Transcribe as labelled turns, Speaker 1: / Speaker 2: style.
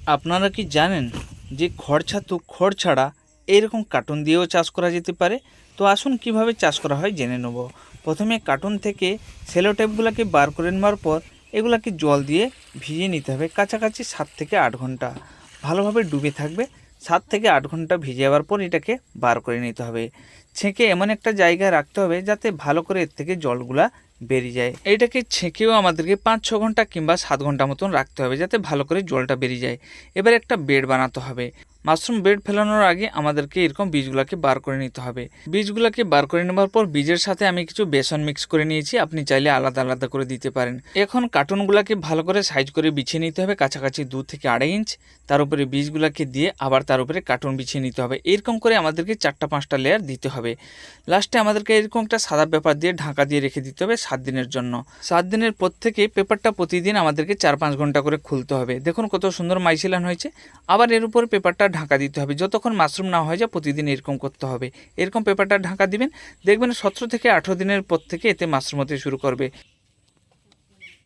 Speaker 1: আপনারা কি জানেন যে খড় ছাতু খড় ছাড়া এইরকম কার্টুন দিয়েও চাষ করা যেতে পারে? তো আসুন কিভাবে চাষ করা হয় জেনে নেব। প্রথমে কার্টুন থেকে সেলো টেপগুলোকে বার করে নেওয়ার পর এগুলাকে জল দিয়ে ভিজিয়ে নিতে হবে কাছাকাছি 7 থেকে 8 ঘন্টা। ভালোভাবে ডুবে থাকবে। 7 থেকে 8 ঘন্টা ভিজে যাওয়ার পর এটাকে বার করে নিতে হবে। ছেঁকে এমন একটা জায়গায় রাখতে হবে যাতে ভালো করে এর থেকে জলগুলা বেরিয়ে যায়। এটাকে ছেঁকেও আমাদেরকে 5-6 ঘন্টা কিংবা 7 ঘন্টা মতন রাখতে হবে যাতে ভালো করে জলটা বেরিয়ে যায়। এবার একটা বেড বানাতে হবে। মাশরুম বেড ফেলানোর আগে আমাদেরকে এরকম বীজগুলোকে বার করে নিতে হবে। বীজগুলোকে বার করে নেওয়ার পর বীজের সাথে আমি কিছু বেসন মিক্স করে নিয়েছি, আপনি চাইলে আলাদা আলাদা করে দিতে পারেন। এখন কার্টুনগুলোকে ভালো করে সাইজ করে বিছিয়ে নিতে হবে কাছাকাছি 2 থেকে 2.5 ইঞ্চ। তার উপরে বীজগুলোকে দিয়ে আবার তার উপরে কার্টুন বিছিয়ে নিতে হবে। এরকম করে আমাদেরকে 4টা-5টা লেয়ার দিতে হবে। লাস্টে আমাদেরকে এরকম একটা সাদা পেপার দিয়ে ঢাকা দিয়ে রেখে দিতে হবে 7 দিনের জন্য। 7 দিনের পর থেকে পেপারটা প্রতিদিন আমাদেরকে 4-5 ঘন্টা করে খুলতে হবে। দেখুন কত সুন্দর মাইসিলান হয়েছে। আবার এর উপর পেপারটা ঢাকা দিতে হবে যতক্ষণ মাশরুম না হয়ে যায়। প্রতিদিন এরকম করতে হবে। এরকম পেপারটা ঢাকা দিবেন, দেখবেন 17 থেকে 18 দিনের পর থেকে এতে মাশরুম হতে শুরু করবে।